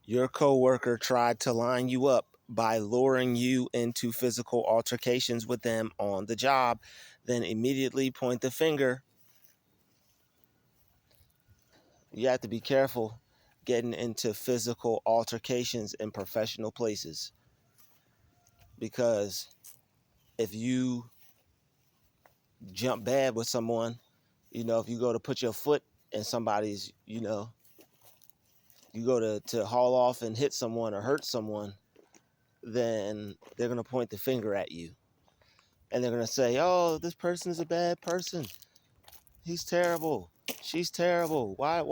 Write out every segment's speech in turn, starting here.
your coworker tried to line you up by luring you into physical altercations with them on the job, then immediately point the finger. You have to be careful getting into physical altercations in professional places, because if you jump bad with someone, if you go to put your foot in somebody's, you go to haul off and hit someone or hurt someone, then they're going to point the finger at you. And they're going to say, oh, this person is a bad person. He's terrible. She's terrible. Why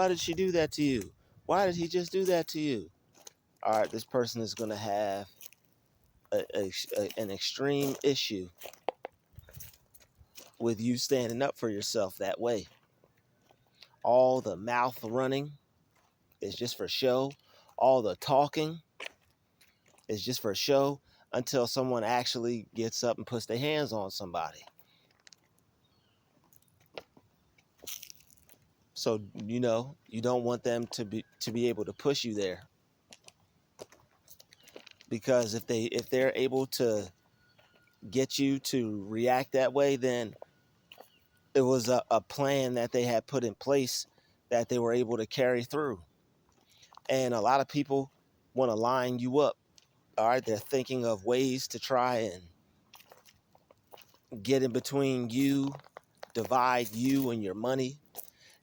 did she do that to you? Why did he just do that to you? All right, this person is going to have an extreme issue with you standing up for yourself that way. All the mouth running is just for show. All the talking is just for show until someone actually gets up and puts their hands on somebody. So, you don't want them to be able to push you there. Because if they're able to get you to react that way, then it was a plan that they had put in place that they were able to carry through. And a lot of people want to line you up. All right, they're thinking of ways to try and get in between you, divide you and your money,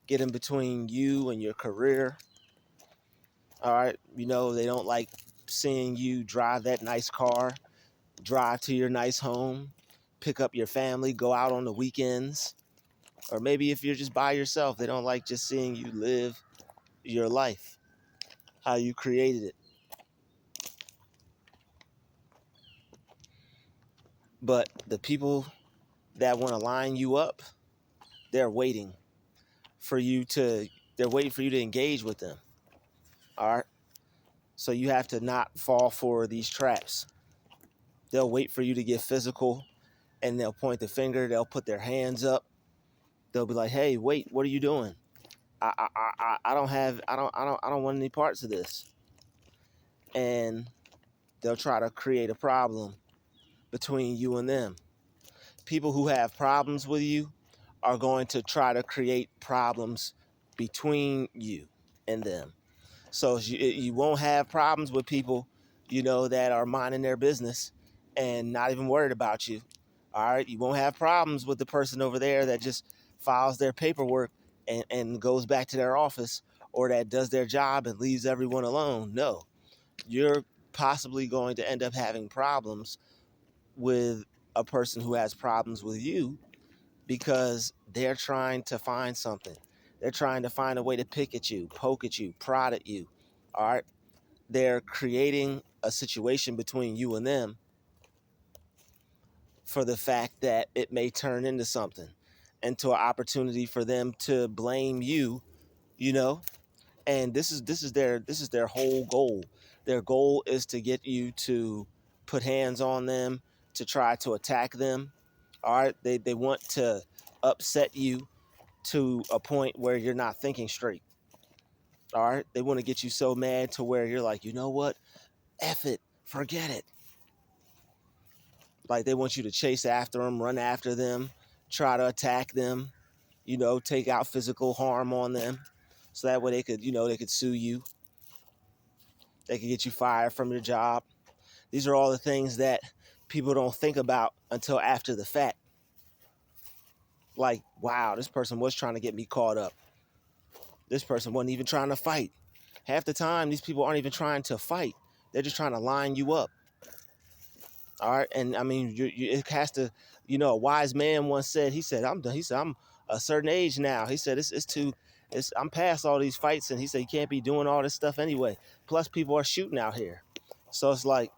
get in between you and your career. All right, they don't like seeing you drive that nice car, drive to your nice home, pick up your family, go out on the weekends. Or maybe if you're just by yourself, they don't like just seeing you live your life, how you created it. But the people that want to line you up, they're waiting for you to engage with them. All right. So you have to not fall for these traps. They'll wait for you to get physical, and they'll point the finger. They'll put their hands up. They'll be like, "Hey, wait, what are you doing? I don't want any parts of this." And they'll try to create a problem between you and them. People who have problems with you are going to try to create problems between you and them. So you won't have problems with people, that are minding their business and not even worried about you. All right. You won't have problems with the person over there that just files their paperwork and goes back to their office, or that does their job and leaves everyone alone. No, you're possibly going to end up having problems with a person who has problems with you, because they're trying to find something. They're trying to find a way to pick at you, poke at you, prod at you. All right. They're creating a situation between you and them for the fact that it may turn into something, into an opportunity for them to blame you, you know. And this is their whole goal. Their goal is to get you to put hands on them, to try to attack them. All right. They want to upset you to a point where you're not thinking straight. All right. They want to get you so mad to where you're like, you know what? F it. Forget it. Like, they want you to chase after them, run after them, try to attack them, take out physical harm on them. So that way they could sue you. They could get you fired from your job. These are all the things that people don't think about until after the fact. Like, wow, this person was trying to get me caught up. This person wasn't even trying to fight. Half the time, these people aren't even trying to fight. They're just trying to line you up. All right. And I mean, it has to, a wise man once said, he said, I'm a certain age now. He said, I'm past all these fights. And he said, you can't be doing all this stuff anyway. Plus people are shooting out here. So it's like,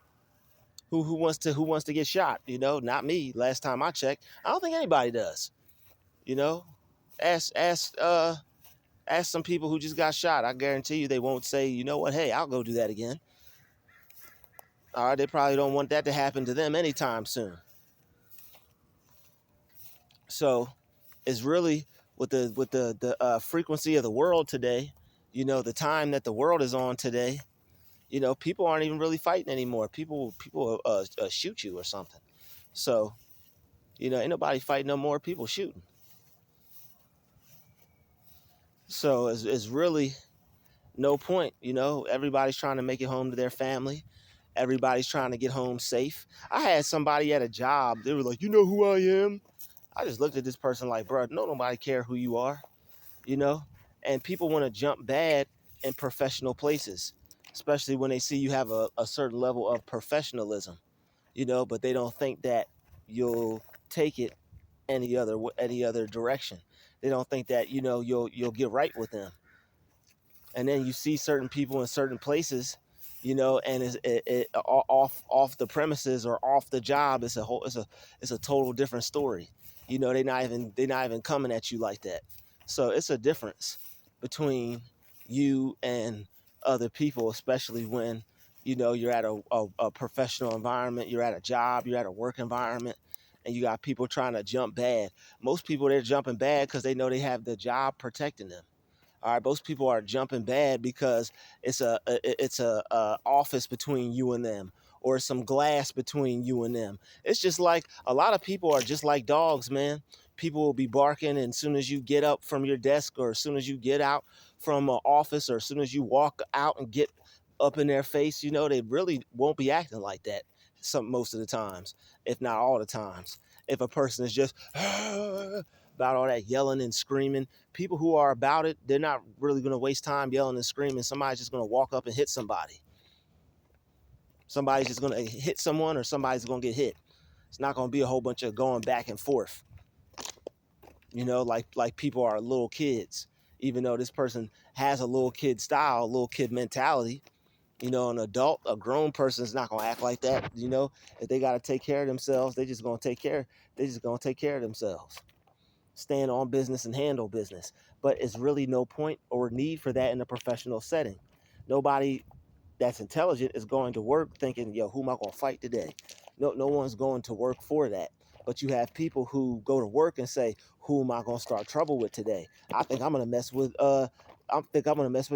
who wants to get shot? Not me. Last time I checked, I don't think anybody does. Ask some people who just got shot. I guarantee you they won't say, you know what? Hey, I'll go do that again. All right. They probably don't want that to happen to them anytime soon. So it's really with the frequency of the world today. The time that the world is on today, people aren't even really fighting anymore. People shoot you or something. So, ain't nobody fighting no more. People shooting. So it's really no point. Everybody's trying to make it home to their family. Everybody's trying to get home safe. I had somebody at a job. They were like, "You know who I am?" I just looked at this person like, "Bro, nobody care who you are." you know? And people want to jump bad in professional places, especially when they see you have a certain level of professionalism, but they don't think that you'll take it any other direction. They don't think that, you'll get right with them. And then you see certain people in certain places, and off the premises or off the job, it's a total different story. They're not even coming at you like that. So it's a difference between you and other people, especially when you're at a professional environment, you're at a job, you're at a work environment, and you got people trying to jump bad. Most people, they're jumping bad because they know they have the job protecting them. All right, most people are jumping bad because it's a office between you and them, or some glass between you and them. It's just like a lot of people are just like dogs, man. People will be barking, and as soon as you get up from your desk, or as soon as you get out from an office, or as soon as you walk out and get up in their face, they really won't be acting like that. Most of the times, if not all the times, if a person is just about all that yelling and screaming, people who are about it, they're not really going to waste time yelling and screaming. Somebody's just going to walk up and hit somebody. Somebody's just going to hit someone, or somebody's going to get hit. It's not going to be a whole bunch of going back and forth, like people are little kids. Even though this person has a little kid style, a little kid mentality, an adult, a grown person is not going to act like that. If they got to take care of themselves, they're just going to take care of themselves. Stand on business and handle business. But it's really no point or need for that in a professional setting. Nobody that's intelligent is going to work thinking, "Yo, who am I going to fight today?" No one's going to work for that. But you have people who go to work and say, "Who am I going to start trouble with today? I think I'm going to mess with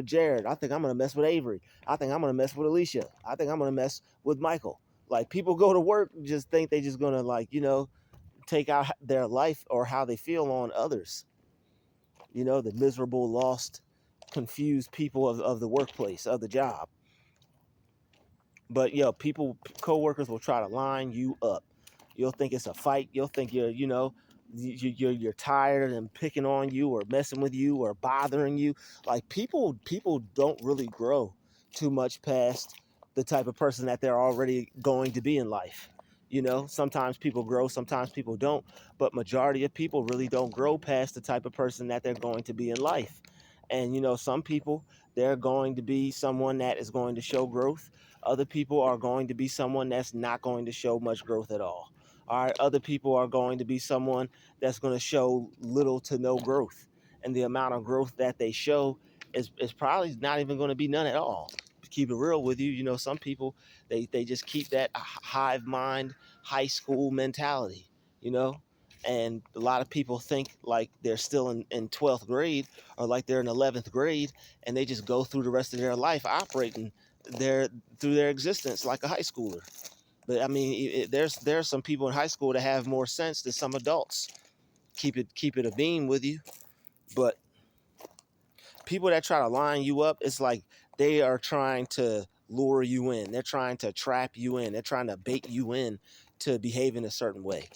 Jared. I think I'm going to mess with Avery. I think I'm going to mess with Alicia. I think I'm going to mess with Michael." Like, people go to work just think they just going to take out their life or how they feel on others. The miserable, lost, confused people of the workplace, of the job. But coworkers will try to line you up. You'll think it's a fight. You'll think you're tired of them picking on you or messing with you or bothering you. Like, people don't really grow too much past the type of person that they're already going to be in life. Sometimes people grow, sometimes people don't, but majority of people really don't grow past the type of person that they're going to be in life. And some people, they're going to be someone that is going to show growth. Other people are going to be someone that's not going to show much growth at all. All right, other people are going to be someone that's going to show little to no growth. And the amount of growth that they show is probably not even going to be none at all. To keep it real with you, some people, they just keep that hive mind, high school mentality, and a lot of people think like they're still in 12th grade, or like they're in 11th grade, and they just go through the rest of their life operating their through their existence like a high schooler. But I mean, there's some people in high school that have more sense than some adults. Keep it a beam with you. But people that try to line you up, it's like they are trying to lure you in. They're trying to trap you in. They're trying to bait you in to behave in a certain way.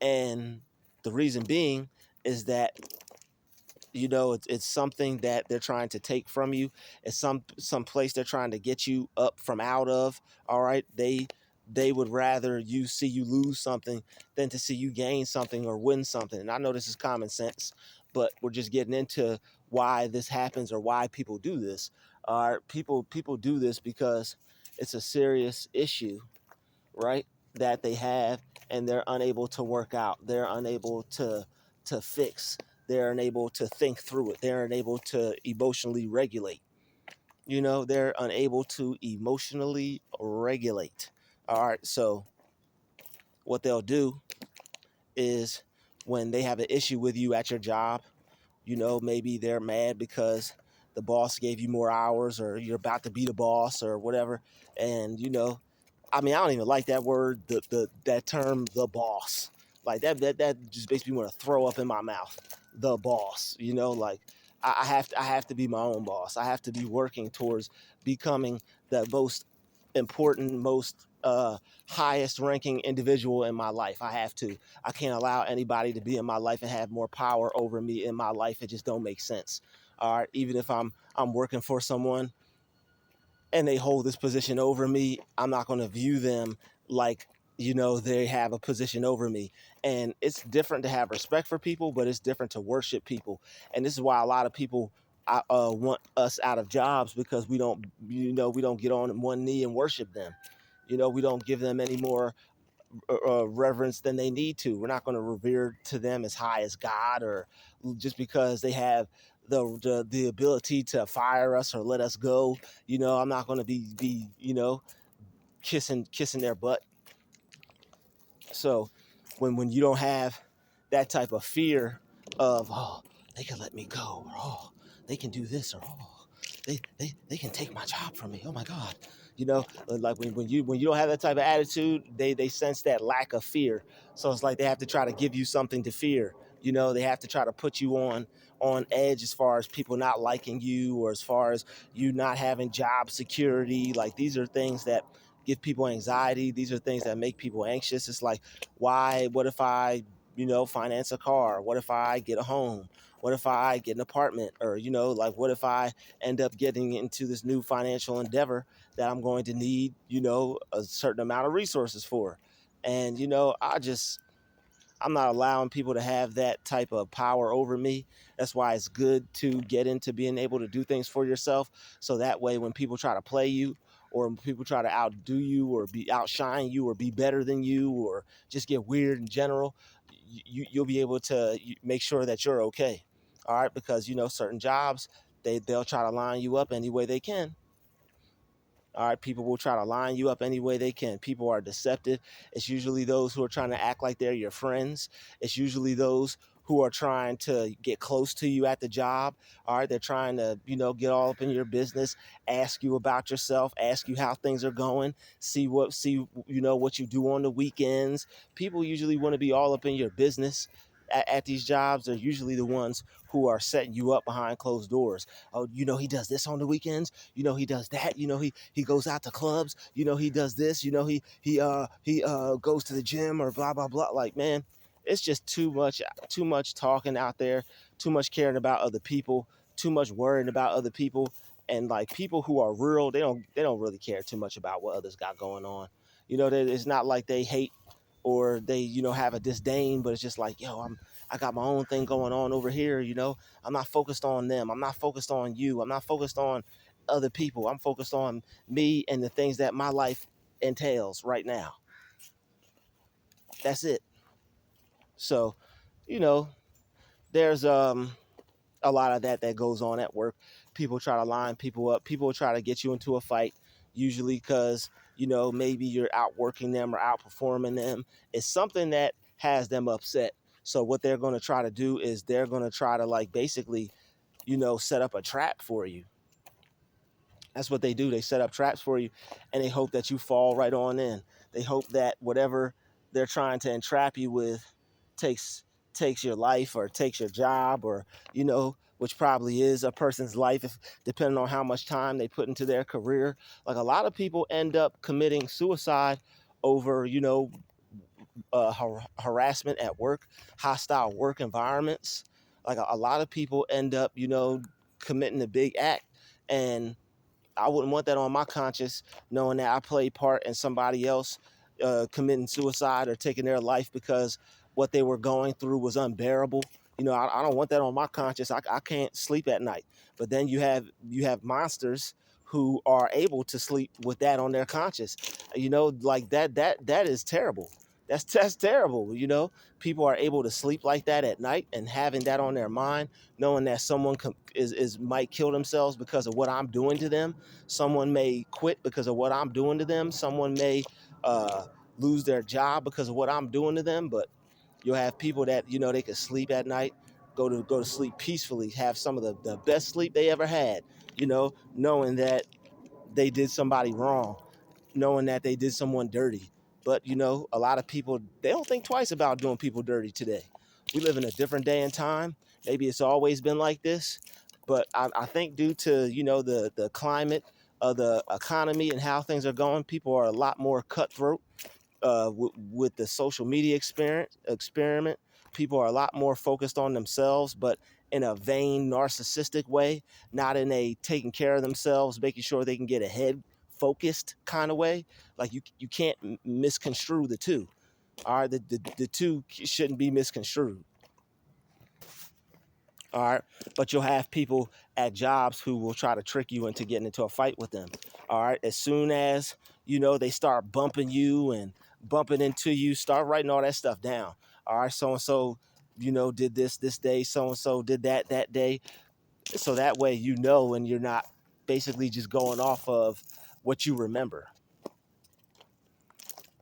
And the reason being is that it's something that they're trying to take from you. It's some place they're trying to get you up from out of. All right, they would rather you see you lose something than to see you gain something or win something. And I know this is common sense, but we're just getting into why this happens or why people do this. All right, people do this because it's a serious issue, right, that they have, and they're unable to work out. They're unable to fix. They're unable to think through it. They're unable to emotionally regulate. They're unable to emotionally regulate. All right, so what they'll do is, when they have an issue with you at your job, maybe they're mad because the boss gave you more hours, or you're about to be the boss or whatever. And, I mean, I don't even like that word, that term, the boss. Like that just makes me want to throw up in my mouth. The boss, like I have to be my own boss. I have to be working towards becoming the most important, most highest ranking individual in my life. I can't allow anybody to be in my life and have more power over me in my life. It just don't make sense. All right, even if I'm working for someone and they hold this position over me, I'm not going to view them like, they have a position over me. And it's different to have respect for people, but it's different to worship people. And this is why a lot of people want us out of jobs, because we don't get on one knee and worship them. We don't give them any more reverence than they need to. We're not going to revere to them as high as God, or just because they have the ability to fire us or let us go. I'm not going to be kissing their butt. So when you don't have that type of fear of, oh, they can let me go, or oh, they can do this, or oh, they can take my job from me, oh my God, like when you don't have that type of attitude, they sense that lack of fear. So it's like they have to try to give you something to fear. They have to try to put you on edge, as far as people not liking you, or as far as you not having job security. Like, these are things that give people anxiety. These are things that make people anxious. It's like, what if I, finance a car? What if I get a home? What if I get an apartment? Or, like, what if I end up getting into this new financial endeavor that I'm going to need, a certain amount of resources for? And, I'm not allowing people to have that type of power over me. That's why it's good to get into being able to do things for yourself. So that way, when people try to play you, or when people try to outdo you, or outshine you, or be better than you, or just get weird in general, you'll be able to make sure that you're okay. All right, because certain jobs, they'll try to line you up any way they can. All right, people will try to line you up any way they can. People are deceptive. It's usually those who are trying to act like they're your friends. It's usually those who are trying to get close to you at the job. All right, they're trying to, get all up in your business, ask you about yourself, ask you how things are going, what you do on the weekends. People usually want to be all up in your business. At these jobs, they're usually the ones who are setting you up behind closed doors. Oh, he does this on the weekends. He does that. He goes out to clubs. He does this. He goes to the gym, or blah blah blah. Like, man, it's just too much talking out there, too much caring about other people, too much worrying about other people. And like, people who are real, they don't really care too much about what others got going on. It's not like they hate, or they have a disdain, but it's just like, yo, I got my own thing going on over here. I'm not focused on them. I'm not focused on you. I'm not focused on other people. I'm focused on me and the things that my life entails right now. That's it. So, you know, there's a lot of that goes on at work. People try to line people up. People try to get you into a fight, usually because, maybe you're outworking them or outperforming them. It's something that has them upset. So what they're going to try to do is they're going to try to, like, basically, set up a trap for you. That's what they do. They set up traps for you, and they hope that you fall right on in. They hope that whatever they're trying to entrap you with takes takes your life, or takes your job, or which probably is a person's life, if depending on how much time they put into their career. Like, a lot of people end up committing suicide over harassment at work, hostile work environments. Like, a lot of people end up committing a big act, and I wouldn't want that on my conscience, knowing that I played part in somebody else committing suicide or taking their life because what they were going through was unbearable. I don't want that on my conscience. I can't sleep at night. But then you have monsters who are able to sleep with that on their conscience. Like that is terrible. That's terrible. People are able to sleep like that at night, and having that on their mind, knowing that someone is might kill themselves because of what I'm doing to them. Someone may quit because of what I'm doing to them. Someone may lose their job because of what I'm doing to them. But you'll have people that they can sleep at night, go to sleep peacefully, have some of the best sleep they ever had, knowing that they did somebody wrong, knowing that they did someone dirty. But a lot of people, they don't think twice about doing people dirty today. We live in a different day and time. Maybe it's always been like this, but I think due to the climate of the economy and how things are going, people are a lot more cutthroat with the social media experiment. People are a lot more focused on themselves, but in a vain, narcissistic way, not in a taking care of themselves, making sure they can get ahead, focused kind of way. Like you can't misconstrue the two. All right, the two shouldn't be misconstrued. All right, but you'll have people at jobs who will try to trick you into getting into a fight with them. All right, as soon as they start bumping you and bumping into you, start writing all that stuff down. All right, so and so did this day, so and so did that day, so that way and you're not basically just going off of what you remember.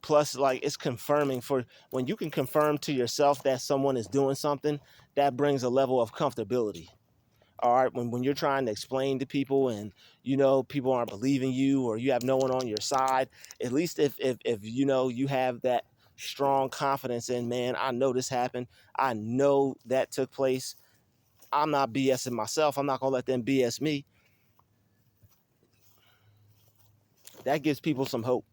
Plus, like, it's confirming. For when you can confirm to yourself that someone is doing something, that brings a level of comfortability. All right, when you're trying to explain to people and people aren't believing you, or you have no one on your side, at least if you have that strong confidence in, man, I know this happened, I know that took place, I'm not BSing myself, I'm not gonna let them BS me. That gives people some hope.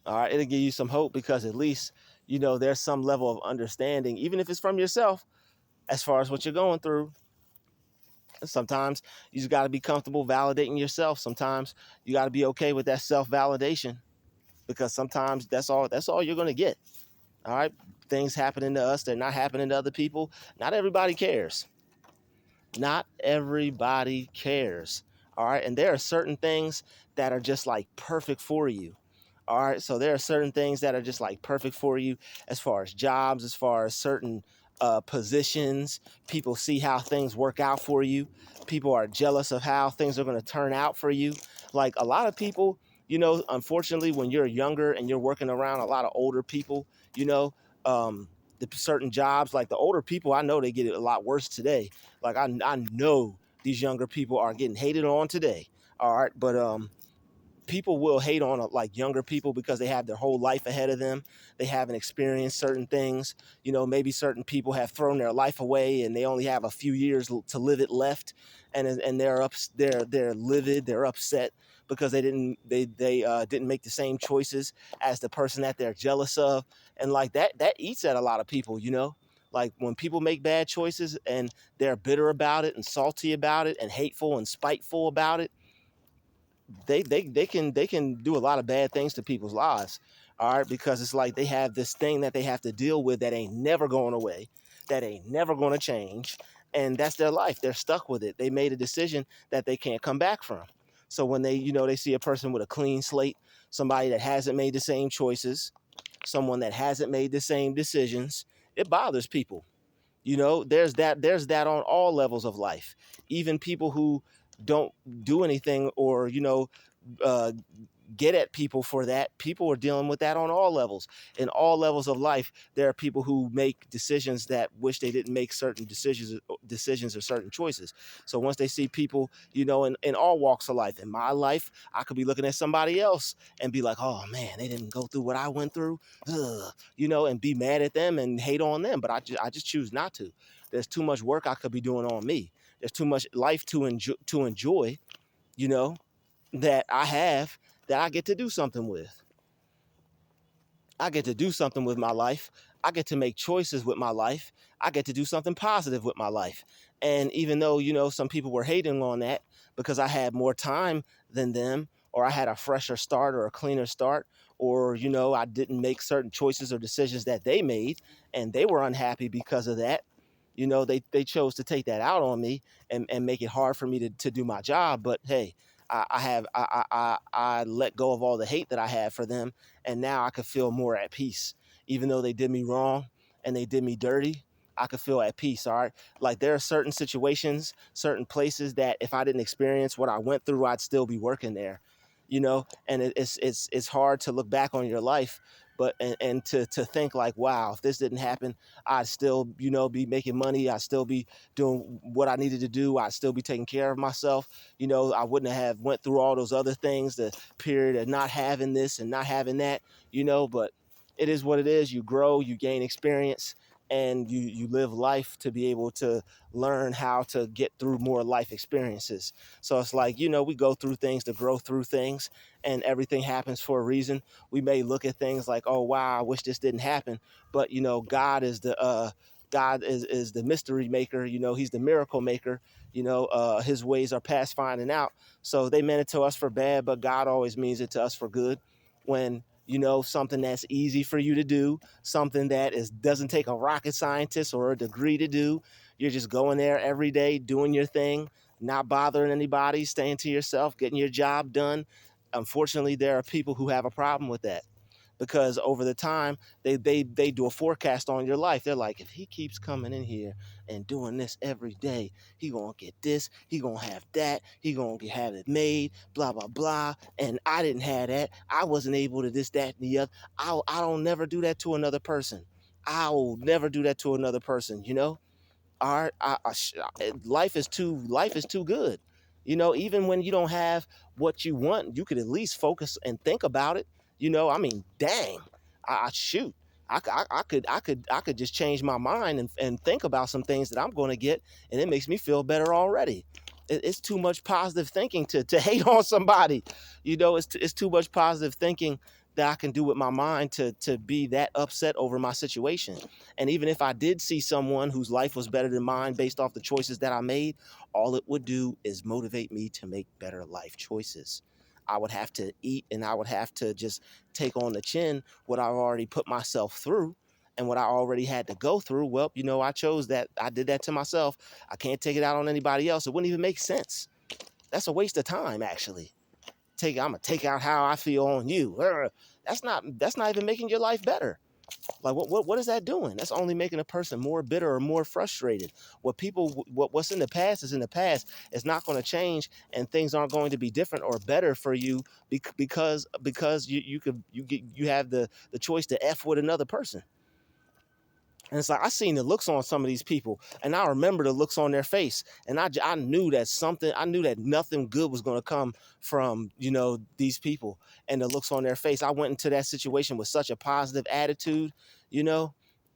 All right, it'll give you some hope, because at least there's some level of understanding, even if it's from yourself, as far as what you're going through. Sometimes you just got to be comfortable validating yourself. Sometimes you got to be okay with that self-validation, because sometimes that's all you're going to get. All right, things happening to us, they're not happening to other people. Not everybody cares. Not everybody cares. All right, and there are certain things that are just like perfect for you. All right, so there are certain things that are just like perfect for you, as far as jobs, as far as certain positions. People see how things work out for you. People are jealous of how things are going to turn out for you. Like, a lot of people, unfortunately, when you're younger and you're working around a lot of older people, the certain jobs, like the older people, I know they get it a lot worse today. Like, I know these younger people are getting hated on today. All right, but people will hate on like younger people because they have their whole life ahead of them. They haven't experienced certain things. Maybe certain people have thrown their life away and they only have a few years to live it left, and they're livid, they're upset because they didn't make the same choices as the person that they're jealous of. And like that eats at a lot of people. Like, when people make bad choices and they're bitter about it and salty about it and hateful and spiteful about it, they can do a lot of bad things to people's lives. All right, because it's like they have this thing that they have to deal with that ain't never going away, that ain't never going to change, and that's their life. They're stuck with it. They made a decision that they can't come back from. So when they see a person with a clean slate, somebody that hasn't made the same choices, someone that hasn't made the same decisions, it bothers people. There's that on all levels of life. Even people who don't do anything, or uh, get at people for that, people are dealing with that on all levels. In all levels of life, there are people who make decisions that wish they didn't make certain decisions or certain choices. So once they see people, in all walks of life, in my life, I could be looking at somebody else and be like, oh man, they didn't go through what I went through. Ugh, and be mad at them and hate on them. But I just choose not to. There's too much work I could be doing on me. There's too much life to enjoy, that I have, that I get to do something with. I get to do something with my life. I get to make choices with my life. I get to do something positive with my life. And even though, some people were hating on that because I had more time than them, or I had a fresher start or a cleaner start, or, I didn't make certain choices or decisions that they made, and they were unhappy because of that. They chose to take that out on me and make it hard for me to do my job. But hey, I let go of all the hate that I had for them, and now I could feel more at peace. Even though they did me wrong and they did me dirty, I could feel at peace. All right, like, there are certain situations, certain places that if I didn't experience what I went through, I'd still be working there. And it's hard to look back on your life But and to think like, wow, if this didn't happen, I'd still, be making money. I'd still be doing what I needed to do. I'd still be taking care of myself. I wouldn't have went through all those other things, the period of not having this and not having that, but it is what it is. You grow, you gain experience, and you live life to be able to learn how to get through more life experiences. So it's like, we go through things to grow through things, and everything happens for a reason. We may look at things like, oh wow, I wish this didn't happen, but God is the mystery maker. He's the miracle maker. His ways are past finding out. So they meant it to us for bad, but God always means it to us for good. When something that's easy for you to do, something that doesn't take a rocket scientist or a degree to do. You're just going there every day, doing your thing, not bothering anybody, staying to yourself, getting your job done. Unfortunately, there are people who have a problem with that, because over the time they do a forecast on your life. They're like, if he keeps coming in here and doing this every day, he gonna get this, he gonna have that, he gonna have it made, blah blah blah. And I didn't have that. I wasn't able to this, that, and the other. I don't never do that to another person. I will never do that to another person. Our life is too good. Even when you don't have what you want, you could at least focus and think about it. I mean, dang, shoot. I could just change my mind and think about some things that I'm going to get, and it makes me feel better already. It's too much positive thinking to hate on somebody. It's too much positive thinking that I can do with my mind to be that upset over my situation. And even if I did see someone whose life was better than mine based off the choices that I made, all it would do is motivate me to make better life choices. I would have to eat, and I would have to just take on the chin what I've already put myself through and what I already had to go through. Well, I chose that. I did that to myself. I can't take it out on anybody else. It wouldn't even make sense. That's a waste of time, actually. I'm gonna take out how I feel on you. That's not even making your life better. Like what is that doing? That's only making a person more bitter or more frustrated. What's in the past is in the past. It's not going to change, and things aren't going to be different or better for you because you have the choice to F with another person. And it's like, I seen the looks on some of these people, and I remember the looks on their face, and I knew that nothing good was going to come from, these people and the looks on their face. I went into that situation with such a positive attitude,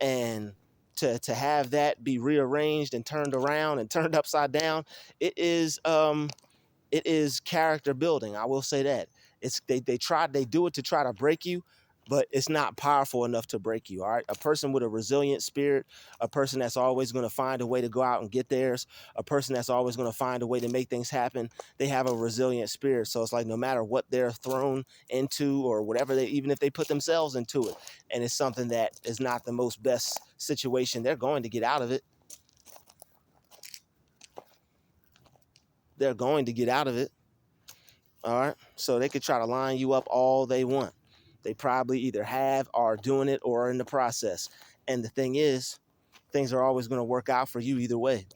and to have that be rearranged and turned around and turned upside down, it is character building. I will say that. They do it to try to break you, but it's not powerful enough to break you. All right. A person with a resilient spirit, a person that's always going to find a way to go out and get theirs, a person that's always going to find a way to make things happen. They have a resilient spirit. So it's like, no matter what they're thrown into or whatever, even if they put themselves into it, and it's something that is not the most best situation, they're going to get out of it. They're going to get out of it. All right. So they could try to line you up all they want. They probably either have, are doing it, or are in the process. And the thing is, things are always going to work out for you either way.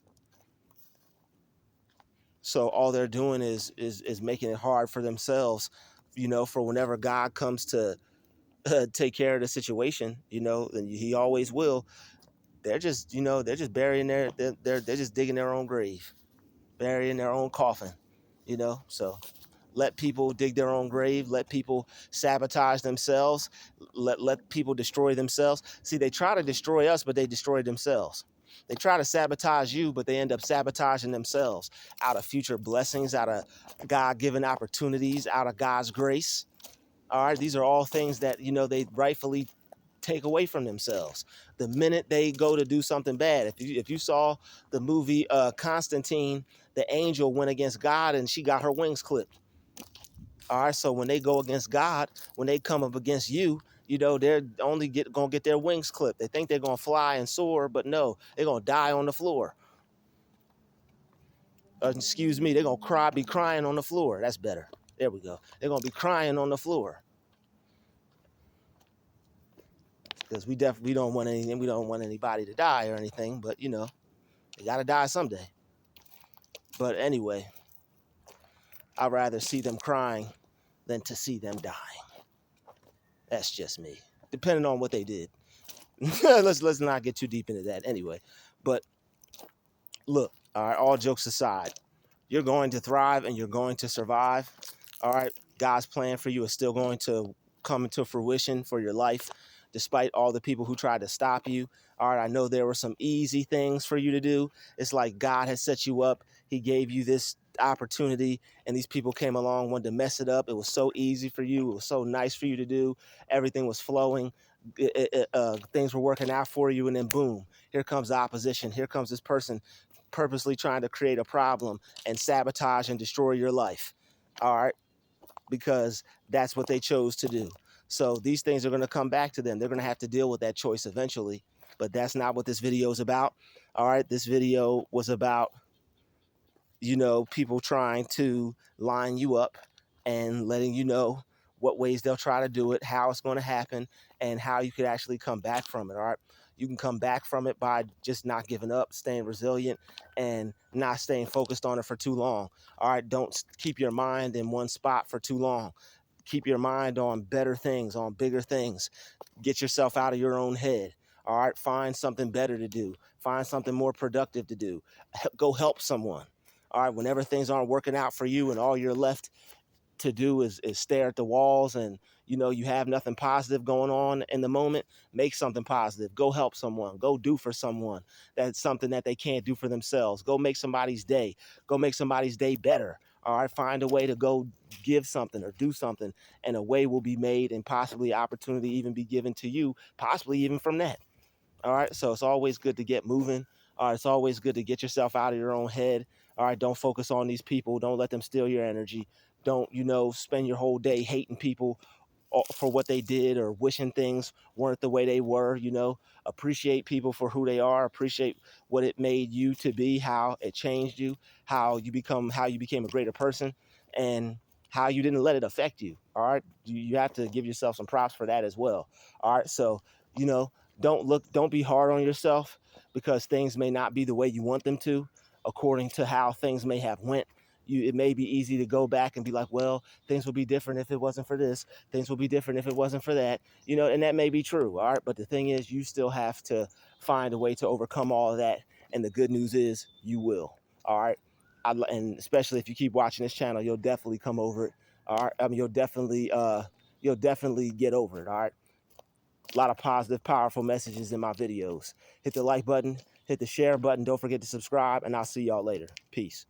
So all they're doing is making it hard for themselves, for whenever God comes to take care of the situation, and he always will. They're just burying they're just digging their own grave, burying their own coffin, so. Let people dig their own grave. Let people sabotage themselves. Let people destroy themselves. See, they try to destroy us, but they destroy themselves. They try to sabotage you, but they end up sabotaging themselves out of future blessings, out of God-given opportunities, out of God's grace. All right, these are all things that, they rightfully take away from themselves the minute they go to do something bad. If you saw the movie Constantine, the angel went against God and she got her wings clipped. All right, so when they go against God, when they come up against you, they're only gonna get their wings clipped. They think they're gonna fly and soar, but no, they're gonna die on the floor. Excuse me, they're gonna be crying on the floor. That's better. There we go. They're gonna be crying on the floor because we don't want anything. We don't want anybody to die or anything, but they gotta die someday. But anyway, I'd rather see them crying than to see them dying. That's just me. depending on what they did. let's not get too deep into that anyway. But look, all right, all jokes aside, you're going to thrive and you're going to survive. All right, God's plan for you is still going to come into fruition for your life, despite all the people who tried to stop you. All right, I know there were some easy things for you to do. It's like God has set you up. He gave you this opportunity, and these people came along, wanted to mess it up. It was so easy for you. It was so nice for you to do. Everything was flowing. Things were working out for you, and then boom, here comes the opposition. Here comes this person purposely trying to create a problem and sabotage and destroy your life. All right, because that's what they chose to do. So these things are going to come back to them. They're going to have to deal with that choice eventually. But that's not what this video is about. All right, this video was about, people trying to line you up and letting you know what ways they'll try to do it, how it's going to happen, and how you could actually come back from it. All right, you can come back from it by just not giving up, staying resilient, and not staying focused on it for too long. All right, don't keep your mind in one spot for too long. Keep your mind on better things, on bigger things. Get yourself out of your own head. All right, find something better to do. Find something more productive to do. Go help someone. All right, whenever things aren't working out for you and all you're left to do is stare at the walls, and you have nothing positive going on in the moment, make something positive. Go help someone. Go do for someone that's something that they can't do for themselves. Go make somebody's day. Go make somebody's day better. All right, find a way to go give something or do something, and a way will be made, and possibly opportunity even be given to you, possibly even from that. All right, so it's always good to get moving. All right, it's always good to get yourself out of your own head. All right, don't focus on these people. Don't let them steal your energy. Don't, spend your whole day hating people for what they did or wishing things weren't the way they were. Appreciate people for who they are. Appreciate what it made you to be, how it changed you, how you became a greater person, and how you didn't let it affect you. All right, you have to give yourself some props for that as well. All right, so you know don't be hard on yourself, because things may not be the way you want them to, according to how things may have went. It may be easy to go back and be like, well, things would be different if it wasn't for this. Things would be different if it wasn't for that. And that may be true. All right, but the thing is, you still have to find a way to overcome all of that. And the good news is, you will. All right, and especially if you keep watching this channel, you'll definitely come over it. All right, I mean, you'll definitely get over it. All right. A lot of positive, powerful messages in my videos. Hit the like button, hit the share button. Don't forget to subscribe, and I'll see y'all later. Peace.